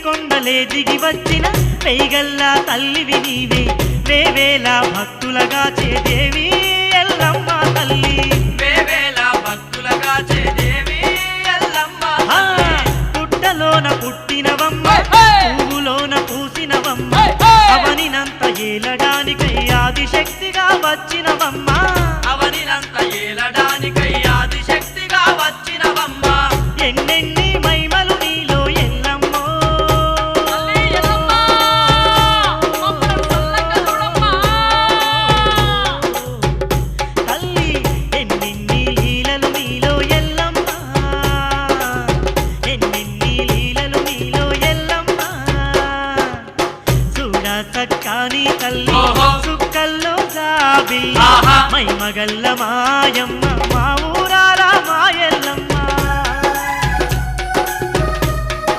కొండలే దిగి వచ్చిన వెయ్యగల్లా తల్లివి నీవే వేవేల భక్తులగా చేదేవి ఎల్లమ్మ తల్లి వేవేల భక్తులగా చేదేవి ఎల్లమ్మ పుట్టలోన పుట్టినవమ్మ పువ్వులోన పూసినవమ్మ అవనినంత ఏలడానికై ఆదిశక్తిగా వచ్చినవమ్మ అవనినంత ఏలడానికై ఆదిశక్తిగా వచ్చినవమ్మ ఎన్నెన్ని మైమలు నీలో ఎల్లమ్మో తల్లి ఎన్నెన్ని లీలలు నీలో ఎల్లమ్మ ఎన్నెన్ని లీలలు నీలో ఎల్లమ్మ చూడ సక్కాని తల్లి సుక్కల్లో జాబిల్లి మైమగల్ల మాయమ్మ మా